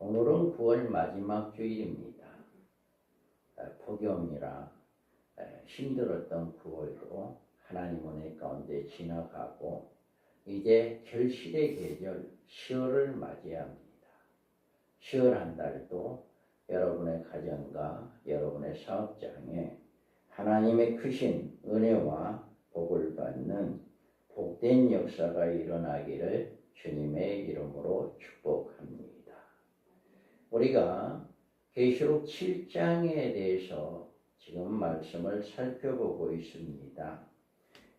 오늘은 9월 마지막 주일입니다. 폭염이라 힘들었던 9월도 하나님 은혜 가운데 지나가고 이제 결실의 계절 10월을 맞이합니다. 10월 한 달도 여러분의 가정과 여러분의 사업장에 하나님의 크신 은혜와 복을 받는 복된 역사가 일어나기를 주님의 이름으로 축복합니다. 우리가 계시록 7장에 대해서 지금 말씀을 살펴보고 있습니다.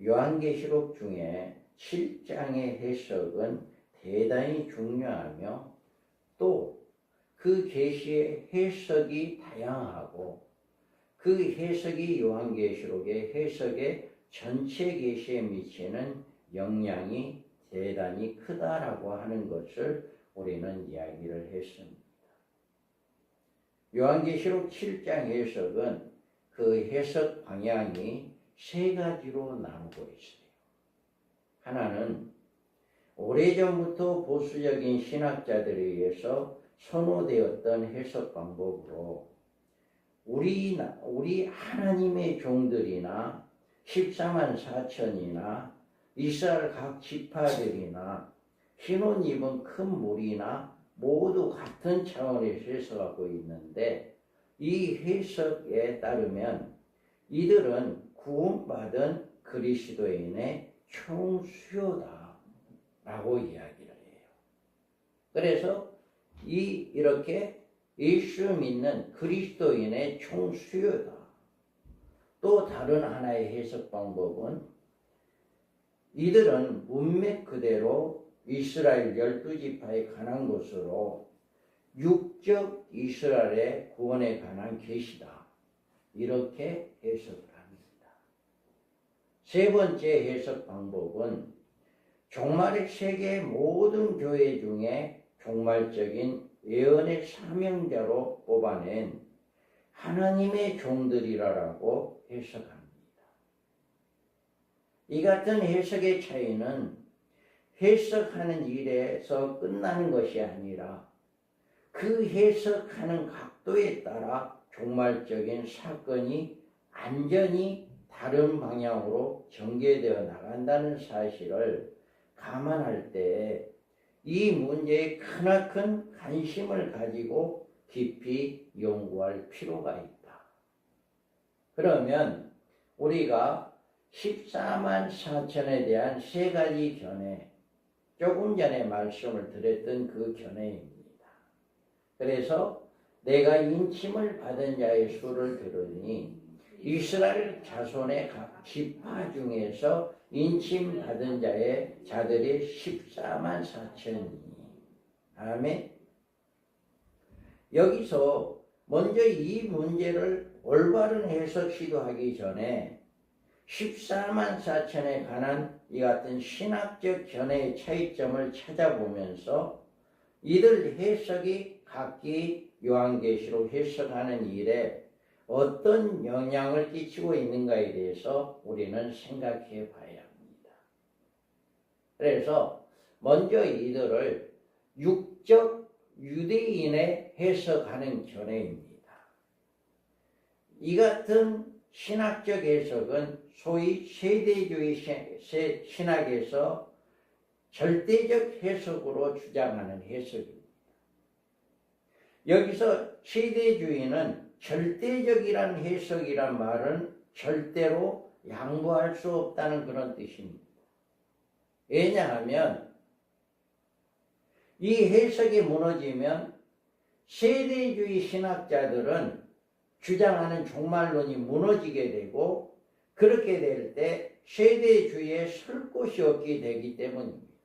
요한계시록 중에 7장의 해석은 대단히 중요하며 또 그 계시의 해석이 다양하고 그 해석이 요한계시록의 해석에 전체 계시에 미치는 영향이 대단히 크다라고 하는 것을 우리는 이야기를 했습니다. 요한계시록 7장 해석은 그 해석 방향이 세 가지로 나누고 있어요. 하나는 오래전부터 보수적인 신학자들에 의해서 선호되었던 해석 방법으로 우리 하나님의 종들이나 14만 4천이나 이스라엘 각 지파들이나 흰옷 입은 큰 무리나 모두 같은 차원에서 해석하고 있는데 이 해석에 따르면 이들은 구원받은 그리스도인의 총수요다 라고 이야기를 해요. 그래서 이렇게 예수 믿는 그리스도인의 총수요다. 또 다른 하나의 해석 방법은 이들은 문맥 그대로 이스라엘 12지파에 관한 것으로 육적 이스라엘의 구원에 관한 계시다. 이렇게 해석을 합니다. 세 번째 해석 방법은 종말의 세계 모든 교회 중에 종말적인 예언의 사명자로 뽑아낸 하나님의 종들이라고 해석합니다. 이 같은 해석의 차이는 해석하는 일에서 끝나는 것이 아니라 그 해석하는 각도에 따라 종말적인 사건이 완전히 다른 방향으로 전개되어 나간다는 사실을 감안할 때 이 문제에 크나큰 관심을 가지고 깊이 연구할 필요가 있다. 그러면 우리가 14만 4천에 대한 세 가지 견해, 조금 전에 말씀을 드렸던 그 견해입니다. 그래서 내가 인침을 받은 자의 수를 들으니 이스라엘 자손의 각 지파 중에서 인침 받은 자들이 14만 4천이니. 아멘. 여기서 먼저 이 문제를 올바른 해석 시도하기 전에 14만 4천에 관한 이 같은 신학적 견해의 차이점을 찾아보면서 이들 해석이 각기 요한계시록 해석하는 일에 어떤 영향을 끼치고 있는가에 대해서 우리는 생각해 봐야 합니다. 그래서 먼저 이들을 육적 유대인의 해석하는 견해입니다. 이 같은 신학적 해석은 소위 세대주의 신학에서 절대적 해석으로 주장하는 해석입니다. 여기서 세대주의는 절대적이란 해석이란 말은 절대로 양보할 수 없다는 그런 뜻입니다. 왜냐하면 이 해석이 무너지면 세대주의 신학자들은 주장하는 종말론이 무너지게 되고 그렇게 될 때 세대주의에 설 곳이 없게 되기 때문입니다.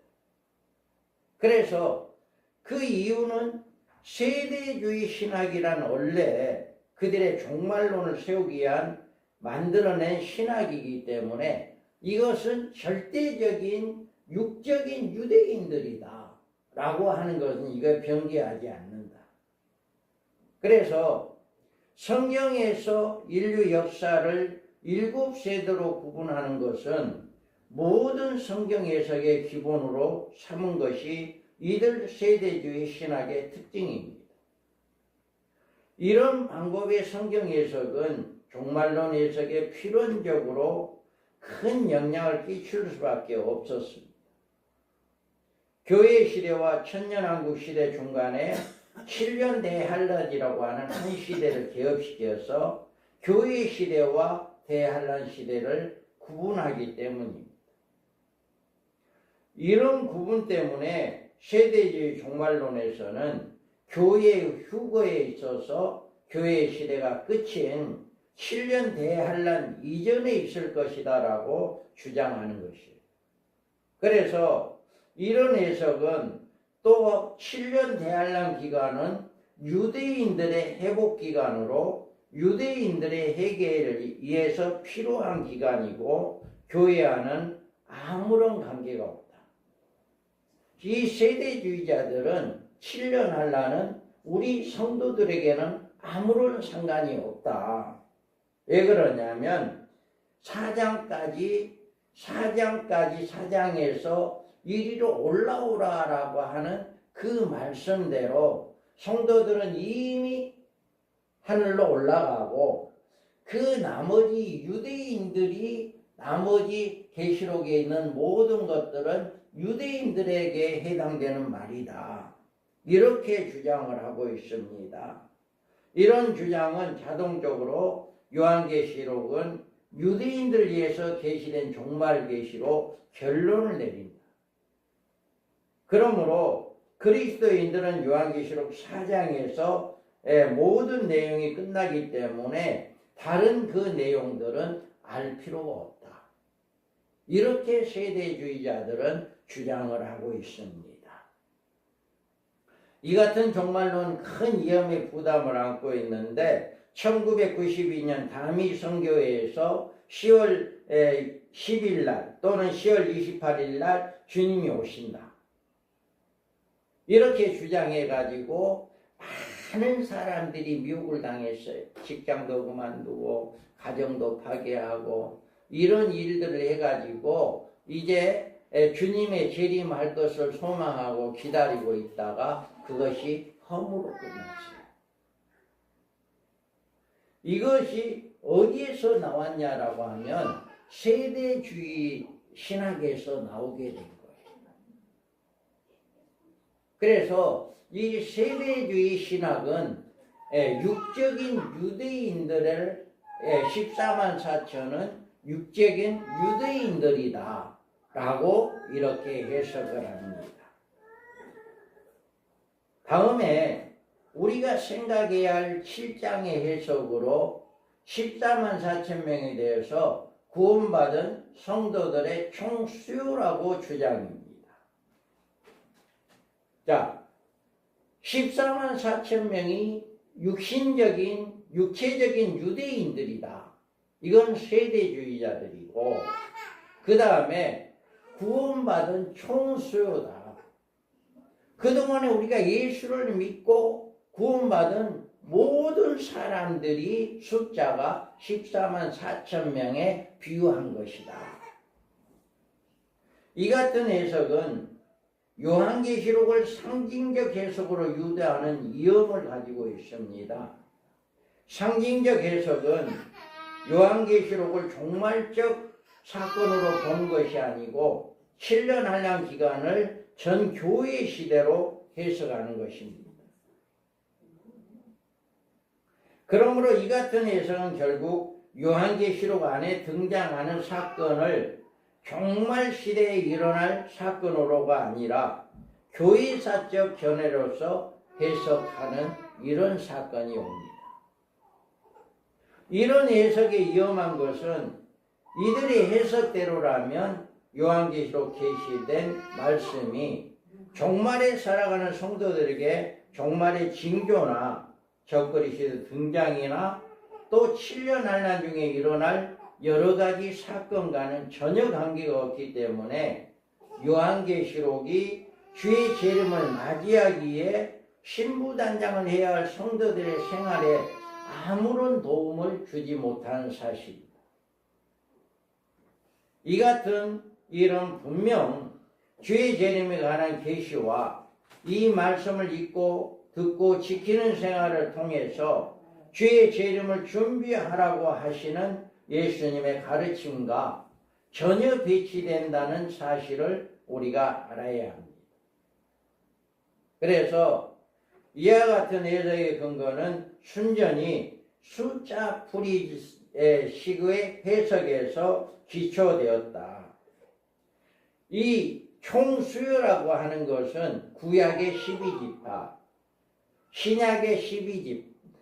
그래서 그 이유는 세대주의 신학이란 원래 그들의 종말론을 세우기 위한 만들어낸 신학이기 때문에 이것은 절대적인 육적인 유대인들이다 라고 하는 것은 이걸 변기하지 않는다. 그래서 성경에서 인류 역사를 7세대로 구분하는 것은 모든 성경 해석의 기본으로 삼은 것이 이들 세대주의 신학의 특징입니다. 이런 방법의 성경 해석은 종말론 해석에 필연적으로 큰 영향을 끼칠 수밖에 없었습니다. 교회 시대와 천년왕국 시대 중간에 7년 대환란이라고 하는 한 시대를 개업시켜서 교회 시대와 대환란 시대를 구분하기 때문입니다. 이런 구분 때문에 세대주의 종말론에서는 교회의 휴거에 있어서 교회 시대가 끝인 7년 대환란 이전에 있을 것이다 라고 주장하는 것이에요. 그래서 이런 해석은 또 7년 대환란 기간은 유대인들의 회복 기간으로 유대인들의 회개를 위해서 필요한 기간이고 교회와는 아무런 관계가 없다. 이 세대주의자들은 7년 환란은 우리 성도들에게는 아무런 상관이 없다. 왜 그러냐면 사장에서 이리로 올라오라라고 하는 그 말씀대로 성도들은 이미 하늘로 올라가고 그 나머지 유대인들이 나머지 계시록에 있는 모든 것들은 유대인들에게 해당되는 말이다. 이렇게 주장을 하고 있습니다. 이런 주장은 자동적으로 요한계시록은 유대인들을 위해서 계시된 종말 계시로 결론을 내린다. 그러므로 그리스도인들은 요한계시록 4장에서 모든 내용이 끝나기 때문에 다른 그 내용들은 알 필요가 없다. 이렇게 세대주의자들은 주장을 하고 있습니다. 이 같은 종말론 큰 위험의 부담을 안고 있는데 1992년 다미 선교회에서 10월 10일 날 또는 10월 28일 날 주님이 오신다. 이렇게 주장해 가지고 많은 사람들이 미혹을 당했어요. 직장도 그만두고 가정도 파괴하고 이런 일들을 해가지고 이제 주님의 재림할 것을 소망하고 기다리고 있다가 그것이 허무로 끝났어요. 이것이 어디에서 나왔냐라고 하면 세대주의 신학에서 나오게 된 거예요. 그래서 이 세대주의 신학은 육적인 유대인들을 14만 4천은 육적인 유대인들이다 라고 이렇게 해석을 합니다. 다음에 우리가 생각해야 할 7장의 해석으로 14만 4천 명에 대해서 구원받은 성도들의 총수요라고 주장입니다. 자, 14만 4천 명이 육체적인 유대인들이다. 이건 세대주의자들이고, 그 다음에 구원받은 총수요다. 그동안에 우리가 예수를 믿고 구원받은 모든 사람들이 숫자가 14만 4천 명에 비유한 것이다. 이 같은 해석은 요한계시록을 상징적 해석으로 유도하는 위험을 가지고 있습니다. 상징적 해석은 요한계시록을 종말적 사건으로 본 것이 아니고 7년 한량 기간을 전 교회 시대로 해석하는 것입니다. 그러므로 이 같은 해석은 결국 요한계시록 안에 등장하는 사건을 종말 시대에 일어날 사건으로가 아니라 교회사적 견해로서 해석하는 이런 사건이 옵니다. 이런 해석이 위험한 것은 이들의 해석대로라면 요한계시록 계시된 말씀이 종말에 살아가는 성도들에게 종말의 징조나 적그리스도 등장이나 또 7년 한란 중에 일어날 여러 가지 사건과는 전혀 관계가 없기 때문에 요한계시록이 주의 재림을 맞이하기에 신부단장을 해야 할 성도들의 생활에 아무런 도움을 주지 못하는 사실입니다. 이 같은 일은 분명 주의 재림에 관한 계시와 이 말씀을 읽고 듣고 지키는 생활을 통해서 주의 재림을 준비하라고 하시는 예수님의 가르침과 전혀 배치된다는 사실을 우리가 알아야 합니다. 그래서 이와 같은 해석의 근거는 순전히 숫자 풀이의 식의 해석에서 기초되었다. 이 총수요라고 하는 것은 구약의 12지파, 신약의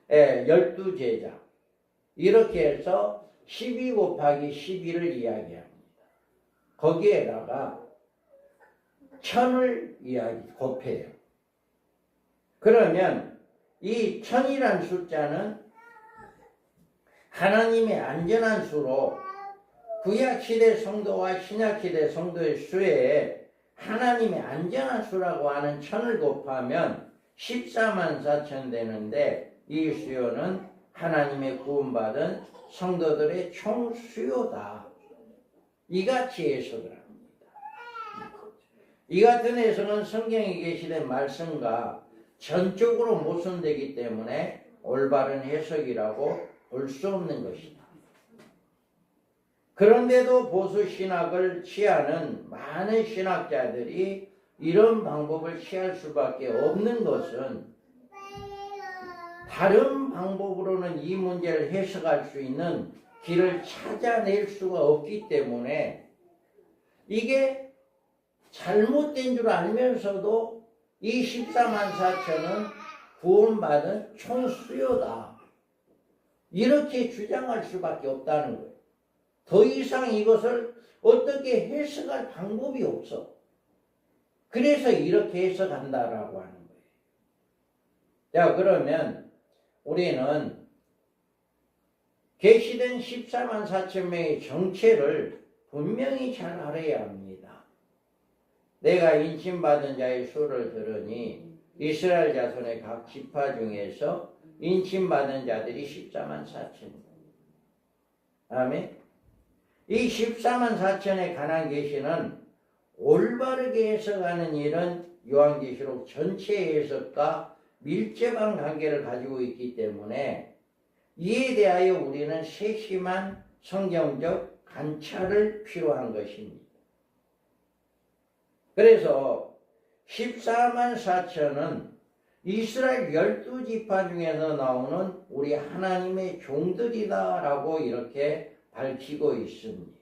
12제자 이렇게 해서 12 곱하기 12를 이야기합니다. 거기에다가 1000을 곱해요. 그러면 이 1000이란 숫자는 하나님의 안전한 수로 구약시대 성도와 신약시대 성도의 수에 하나님의 안전한 수라고 하는 1000을 곱하면 14만 4천 되는데 이 수요는 하나님의 구원받은 성도들의 총 수요다. 이같이 해석을 합니다. 이 같은 해석은 성경에 계시된 말씀과 전적으로 모순되기 때문에 올바른 해석이라고 볼 수 없는 것이다. 그런데도 보수신학을 취하는 많은 신학자들이 이런 방법을 취할 수밖에 없는 것은 다른 방법으로는 이 문제를 해석할 수 있는 길을 찾아낼 수가 없기 때문에 이게 잘못된 줄 알면서도 이 14만 4천은 구원받은 총수요다. 이렇게 주장할 수밖에 없다는 거예요. 더 이상 이것을 어떻게 해석할 방법이 없어. 그래서 이렇게 해석한다라고 하는 거예요. 자, 그러면 우리는 계시된 14만 4천 명의 정체를 분명히 잘 알아야 합니다. 내가 인침받은 자의 수를 들으니 이스라엘 자손의 각 지파 중에서 인침받은 자들이 14만 4천. 아멘. 이 14만 4천에 관한 계시는 올바르게 해석하는 일은 요한계시록 전체 해석과 밀접한 관계를 가지고 있기 때문에 이에 대하여 우리는 세심한 성경적 관찰을 필요한 것입니다. 그래서 14만 4천은 이스라엘 12지파 중에서 나오는 우리 하나님의 종들이다 라고 이렇게 밝히고 있습니다.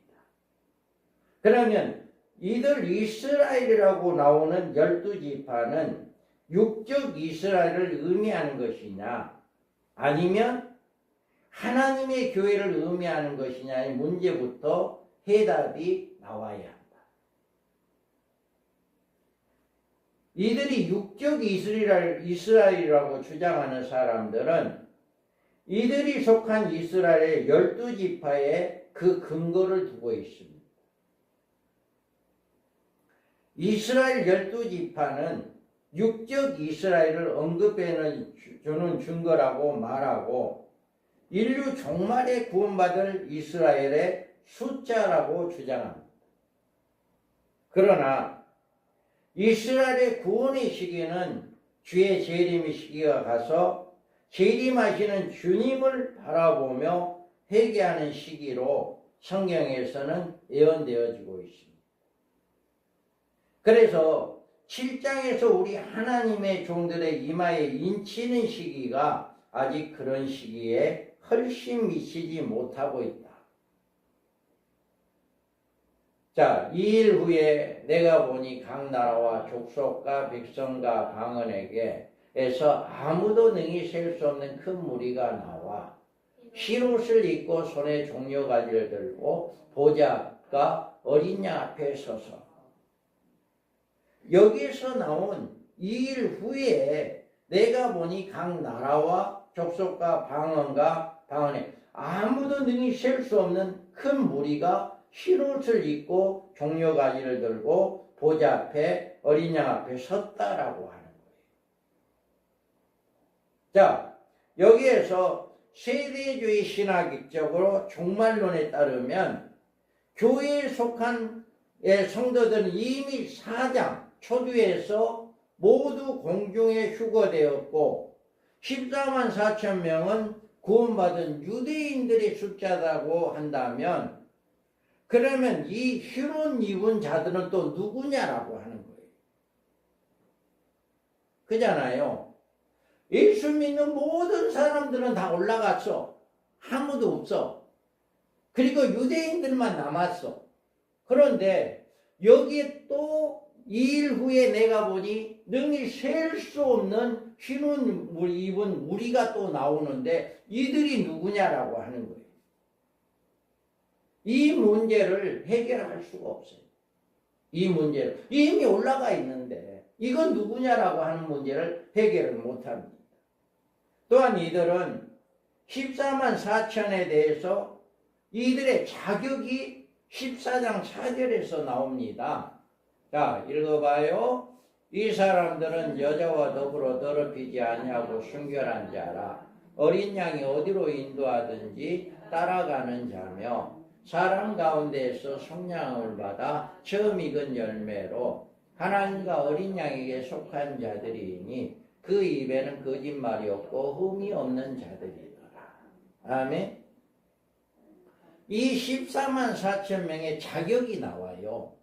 그러면 이들 이스라엘이라고 나오는 12지파는 육적 이스라엘을 의미하는 것이냐 아니면 하나님의 교회를 의미하는 것이냐의 문제부터 해답이 나와야 한다. 이들이 육적 이스라엘이라고 주장하는 사람들은 이들이 속한 이스라엘의 12지파에 그 근거를 두고 있습니다. 이스라엘 12지파는 육적 이스라엘을 언급해 주는 증거라고 말하고 인류 종말에 구원받을 이스라엘의 숫자라고 주장합니다. 그러나 이스라엘의 구원의 시기는 주의 재림의 시기가 가서 재림하시는 주님을 바라보며 회개하는 시기로 성경에서는 예언되어지고 있습니다. 그래서 7장에서 우리 하나님의 종들의 이마에 인치는 시기가 아직 그런 시기에 훨씬 미치지 못하고 있다. 자, 2일 후에 내가 보니 각 나라와 족속과 백성과 방언에게에서 아무도 능히 셀 수 없는 큰 무리가 나와 흰옷을 입고 손에 종려가지를 들고 보좌과 어린 양 앞에 서서 여기서 나온 2일 후에 내가 보니 각 나라와 족속과 방언에 아무도 능히 셀 수 없는 큰 무리가 흰옷을 입고 종려가지를 들고 보좌 앞에 어린 양 앞에 섰다라고 하는 거예요. 자, 여기에서 세대주의 신학적으로 종말론에 따르면 교회에 속한 성도들은 이미 4장 초두에서 모두 공중에 휴거되었고 14만 4천 명은 구원받은 유대인들의 숫자라고 한다면, 그러면 이 흰옷 입은 자들은 또 누구냐라고 하는 거예요. 그잖아요. 예수 믿는 모든 사람들은 다 올라갔어. 아무도 없어. 그리고 유대인들만 남았어. 그런데 여기에 또 2일 후에 내가 보니 능히 셀 수 없는 흰옷 입은 우리가 또 나오는데 이들이 누구냐라고 하는 거예요. 이 문제를 해결할 수가 없어요. 이 문제를 이미 올라가 있는데 이건 누구냐라고 하는 문제를 해결을 못합니다. 또한 이들은 14만 4천에 대해서 이들의 자격이 14장 4절에서 나옵니다. 자, 읽어봐요. 이 사람들은 여자와 더불어 더럽히지 아니하고 순결한 자라. 어린 양이 어디로 인도하든지 따라가는 자며 사람 가운데에서 속량을 받아 처음 익은 열매로 하나님과 어린 양에게 속한 자들이니 그 입에는 거짓말이 없고 흠이 없는 자들이더라. 아멘. 이 14만 4천 명의 자격이 나와요.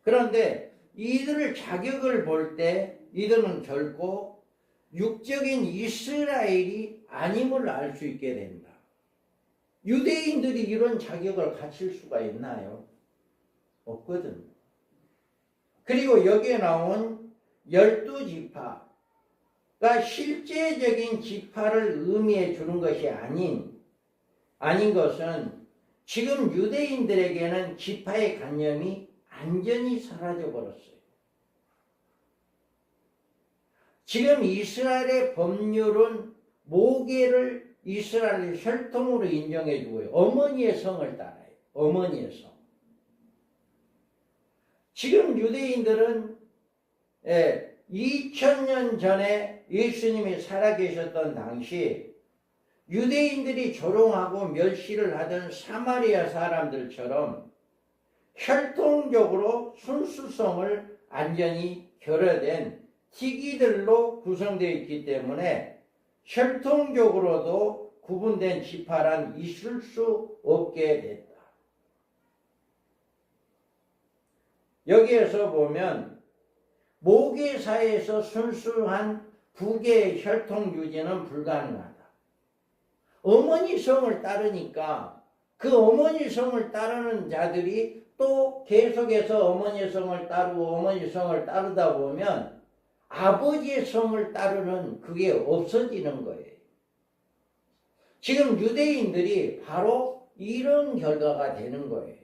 그런데 이들을 자격을 볼 때 이들은 결코 육적인 이스라엘이 아님을 알 수 있게 된다. 유대인들이 이런 자격을 갖출 수가 있나요? 없거든. 그리고 여기에 나온 12지파가 실제적인 지파를 의미해 주는 것이 아닌 것은 지금 유대인들에게는 지파의 관념이 완전히 사라져 버렸어요. 지금 이스라엘의 법률은 모계를 이스라엘의 혈통으로 인정해 주고요. 어머니의 성을 따라요. 어머니의 성. 지금 유대인들은 2000년 전에 예수님이 살아계셨던 당시 유대인들이 조롱하고 멸시를 하던 사마리아 사람들처럼 혈통적으로 순수성을 완전히 결여된 희귀들로 구성되어 있기 때문에 혈통적으로도 구분된 지파란 있을 수 없게 됐다. 여기에서 보면 모계사에서 순수한 부계의 혈통 유지는 불가능하다. 어머니 성을 따르니까 그 어머니 성을 따르는 자들이 또 계속해서 어머니 성을 따르고 어머니 성을 따르다 보면 아버지의 성을 따르는 그게 없어지는 거예요. 지금 유대인들이 바로 이런 결과가 되는 거예요.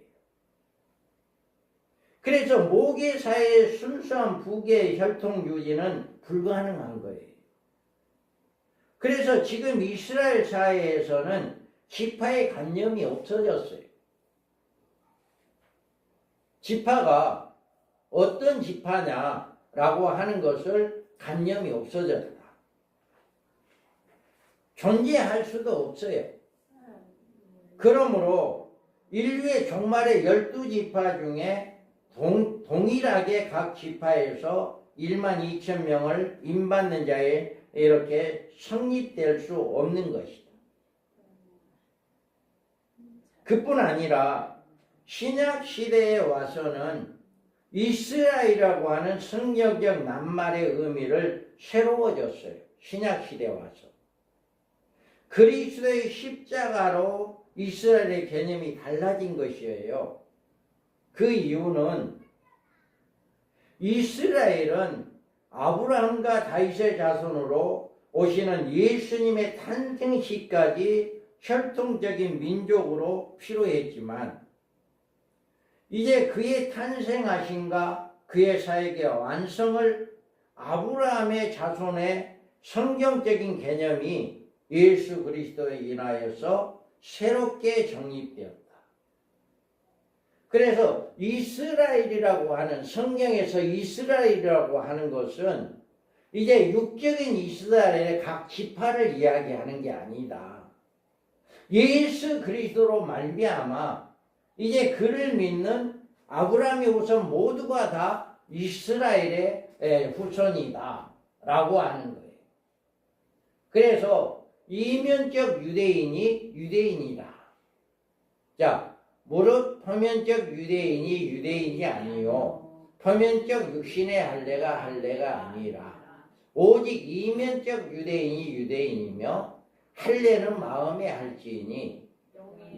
그래서 모계사의 순수한 부계의 혈통 유지는 불가능한 거예요. 그래서 지금 이스라엘 사회에서는 지파의 관념이 없어졌어요. 지파가 어떤 지파냐라고 하는 것을 관념이 없어졌다. 존재할 수도 없어요. 그러므로 인류의 종말의 12지파 중에 동일하게 각 지파에서 1만 2천 명을 인받는 자에 이렇게 성립될 수 없는 것이다. 그뿐 아니라 신약 시대에 와서는 이스라엘이라고 하는 성경적 낱말의 의미를 새로워졌어요. 신약 시대에 와서. 그리스도의 십자가로 이스라엘의 개념이 달라진 것이에요. 그 이유는 이스라엘은 아브라함과 다윗의 자손으로 오시는 예수님의 탄생 시까지 혈통적인 민족으로 필요했지만 이제 그의 탄생하심과 그의 사역의 완성을 아브라함의 자손의 성경적인 개념이 예수 그리스도에 인하여서 새롭게 정립되었다. 그래서 이스라엘이라고 하는 성경에서 이스라엘이라고 하는 것은 이제 육적인 이스라엘의 각 지파를 이야기하는 게 아니다. 예수 그리스도로 말미암아 이제 그를 믿는 아브라함의 후손 모두가 다 이스라엘의 후손이다 라고 하는 거예요. 그래서 이면적 유대인이 유대인이다. 자, 무릇 표면적 유대인이 유대인이 아니요 표면적 육신의 할례가 아니라 오직 이면적 유대인이 유대인이며 할례는 마음에 할지니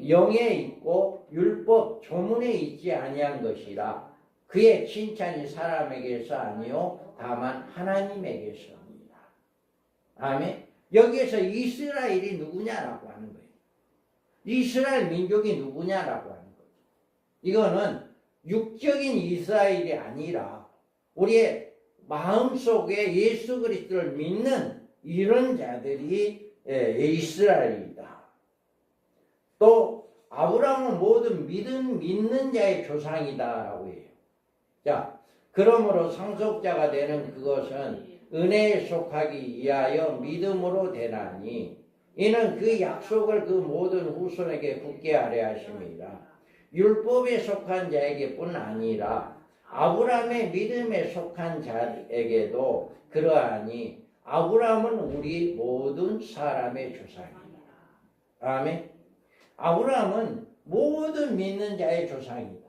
영에 있고 율법 조문에 있지 아니한 것이라. 그의 칭찬이 사람에게서 아니요 다만 하나님에게서입니다. 아멘. 여기에서 이스라엘이 누구냐라고 하는 거예요. 이스라엘 민족이 누구냐라고 하는 거예요. 이거는 육적인 이스라엘이 아니라 우리의 마음속에 예수 그리스도를 믿는 이런 자들이 이스라엘이다. 또 아브라함은 모든 믿는 자의 조상이다라고 해요. 자, 그러므로 상속자가 되는 그것은 은혜에 속하기 위하여 믿음으로 되나니 이는 그 약속을 그 모든 후손에게 굳게 하려 하심이라. 율법에 속한 자에게뿐 아니라 아브라함의 믿음에 속한 자에게도 그러하니 아브라함은 우리 모든 사람의 조상이다. 아멘. 아브라함은 모든 믿는 자의 조상이다.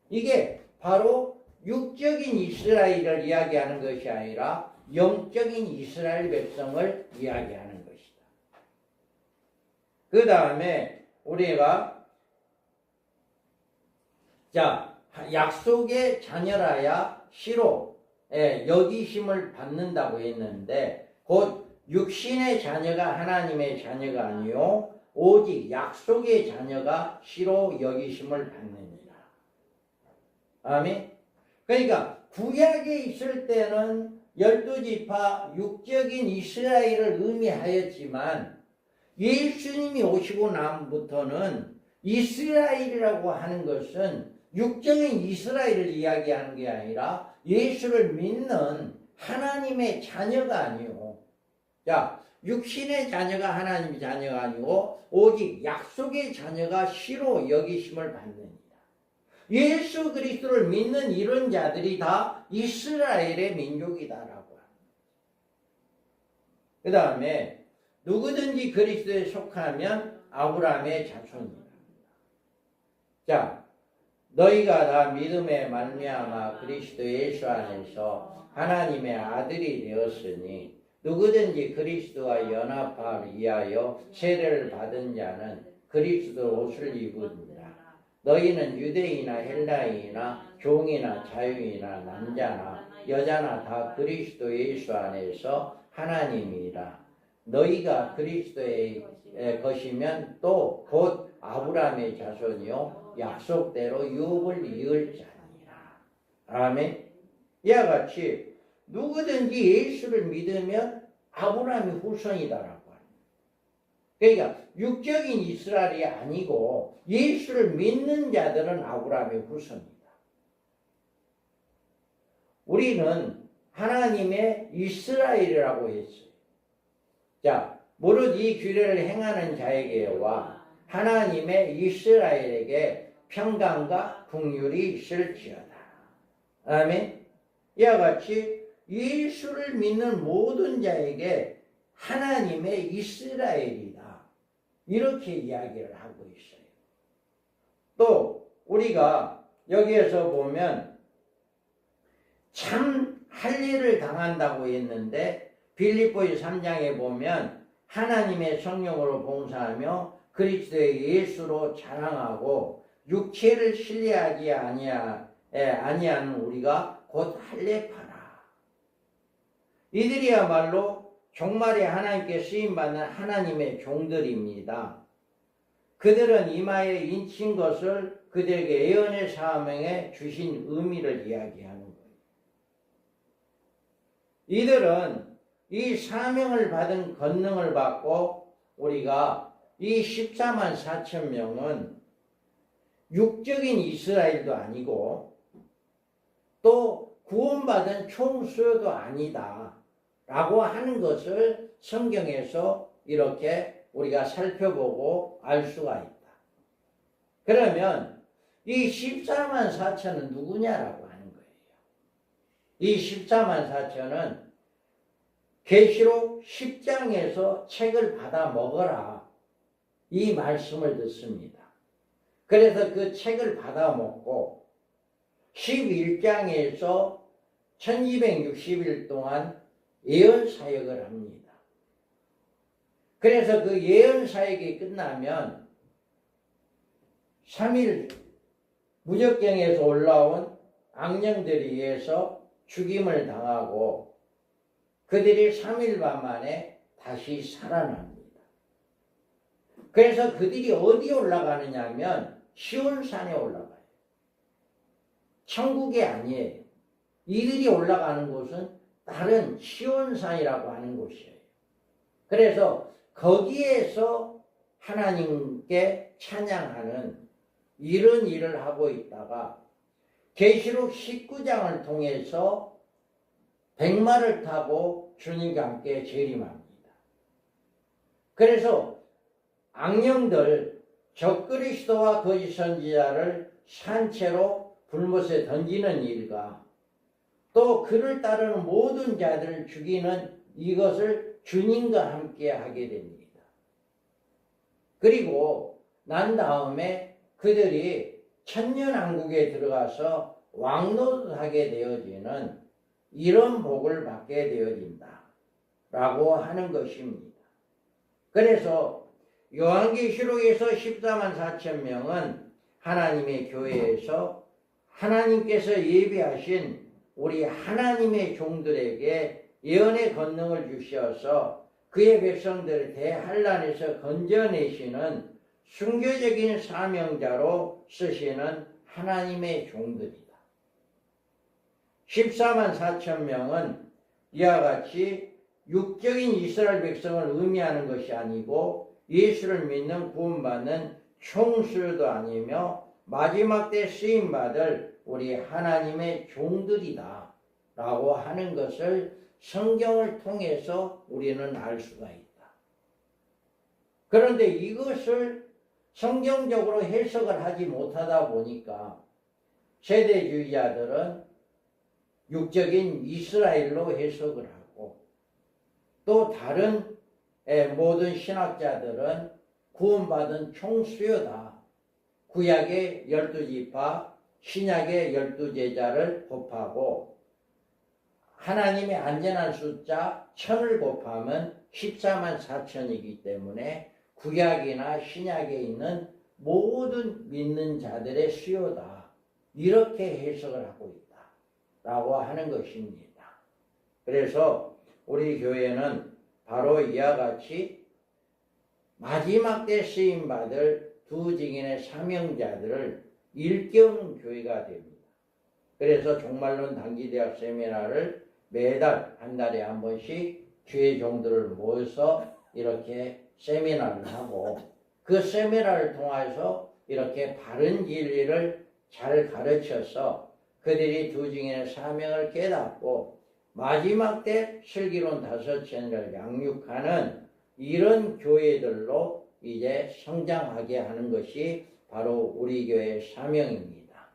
이게 바로 육적인 이스라엘을 이야기하는 것이 아니라 영적인 이스라엘 백성을 이야기하는 것이다. 그 다음에 우리가 약속의 자녀라야 시로 여기심을 받는다고 했는데 곧 육신의 자녀가 하나님의 자녀가 아니요 오직 약속의 자녀가 시로 여기심을 받느니라. 아멘. 그러니까 구약에 있을 때는 12지파 육적인 이스라엘을 의미하였지만 예수님이 오시고 남부터는 이스라엘이라고 하는 것은 육적인 이스라엘을 이야기하는 게 아니라 예수를 믿는 하나님의 자녀가 아니요. 자, 육신의 자녀가 하나님의 자녀가 아니고 오직 약속의 자녀가 시로 여기심을 받느니라. 예수 그리스도를 믿는 이런 자들이 다 이스라엘의 민족이다라고 합니다. 그 다음에 누구든지 그리스도에 속하면 아브라함의 자손이다. 자, 너희가 다 믿음에 말미암아 그리스도 예수 안에서 하나님의 아들이 되었으니 누구든지 그리스도와 연합하기 위하여 세례를 받은 자는 그리스도 옷을 입으니라. 너희는 유대인이나 헬라인이나 종이나 자유인이나 남자나 여자나 다 그리스도 예수 안에서 하나님이라. 너희가 그리스도의 것이면 또 곧 아브라함의 자손이요 약속대로 유업을 이을 자니라. 아멘. 이와 같이 누구든지 예수를 믿으면 아브라함의 후손이다라고 합니다. 그러니까 육적인 이스라엘이 아니고 예수를 믿는 자들은 아브라함의 후손이다. 우리는 하나님의 이스라엘이라고 했어요. 자, 무릇 이 규례를 행하는 자에게와 하나님의 이스라엘에게 평강과 긍휼이 있을지어다. 아멘. 이와 같이 예수를 믿는 모든 자에게 하나님의 이스라엘이다. 이렇게 이야기를 하고 있어요. 또 우리가 여기에서 보면 참 할례를 당한다고 했는데 빌립보서 3장에 보면 하나님의 성령으로 봉사하며 그리스도의 예수로 자랑하고 육체를 신뢰하지 아니하는 우리가 곧 할례파라. 이들이야말로 종말에 하나님께 쓰임받는 하나님의 종들입니다. 그들은 이마에 인친 것을 그들에게 예언의 사명에 주신 의미를 이야기하는 거예요. 이들은 이 사명을 받은 권능을 받고 우리가 이 14만 4천 명은 육적인 이스라엘도 아니고 또 구원받은 총수도 아니다 라고 하는 것을 성경에서 이렇게 우리가 살펴보고 알 수가 있다. 그러면 이 14만 4천은 누구냐라고 하는 거예요. 이 14만 4천은 계시록 10장에서 책을 받아 먹어라 이 말씀을 듣습니다. 그래서 그 책을 받아 먹고 11장에서 1260일 동안 예언 사역을 합니다. 그래서 그 예언 사역이 끝나면 3일 무적경에서 올라온 악령들에 의해서 죽임을 당하고 그들이 3일 반 만에 다시 살아납니다. 그래서 그들이 어디 올라가느냐 하면 시온산에 올라가요. 천국이 아니에요. 이들이 올라가는 곳은 다른 시온산이라고 하는 곳이에요. 그래서 거기에서 하나님께 찬양하는 이런 일을 하고 있다가 계시록 19장을 통해서 백마를 타고 주님과 함께 재림합니다. 그래서 악령들 적그리스도와 거짓 선지자를 산채로 불못에 던지는 일과 또 그를 따르는 모든 자들을 죽이는 이것을 주님과 함께 하게 됩니다. 그리고 난 다음에 그들이 천년왕국에 들어가서 왕노릇하게 되어지는 이런 복을 받게 되어진다 라고 하는 것입니다. 그래서 요한계시록에서 14만 4천 명은 하나님의 교회에서 하나님께서 예비하신 우리 하나님의 종들에게 예언의 권능을 주셔서 그의 백성들을 대환란에서 건져내시는 순교적인 사명자로 쓰시는 하나님의 종들이다. 14만 4천 명은 이와 같이 육적인 이스라엘 백성을 의미하는 것이 아니고 예수를 믿는 구원받는 총수도 아니며 마지막 때 쓰임받을 우리 하나님의 종들이다 라고 하는 것을 성경을 통해서 우리는 알 수가 있다. 그런데 이것을 성경적으로 해석을 하지 못하다 보니까 세대주의자들은 육적인 이스라엘로 해석을 하고 또 다른 모든 신학자들은 구원받은 총수요다. 구약의 12지파, 신약의 12제자를 곱하고 하나님의 안전한 숫자 1000을 곱하면 14만 4천이기 때문에 구약이나 신약에 있는 모든 믿는 자들의 수요다. 이렇게 해석을 하고 있다. 라고 하는 것입니다. 그래서 우리 교회는 바로 이와 같이 마지막 때 쓰임받을 두 증인의 사명자들을 일경교회가 됩니다. 그래서 종말론 단기대학 세미나를 매달 한 달에 한 번씩 주의 종들을 모여서 이렇게 세미나를 하고 그 세미나를 통해서 이렇게 바른 진리를 잘 가르쳐서 그들이 두 증인의 사명을 깨닫고 마지막 때 슬기로운 5천을 양육하는 이런 교회들로 이제 성장하게 하는 것이 바로 우리 교회의 사명입니다.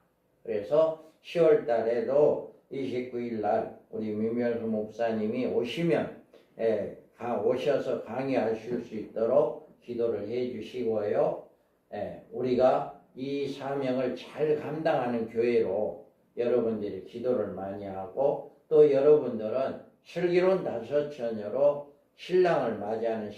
그래서 10월 달에도 29일 날 우리 미면수 목사님이 오시면 오셔서 강의하실 수 있도록 기도를 해 주시고요. 우리가 이 사명을 잘 감당하는 교회로 여러분들이 기도를 많이 하고 또 여러분들은 슬기로운 5처녀로 신랑을 맞이하는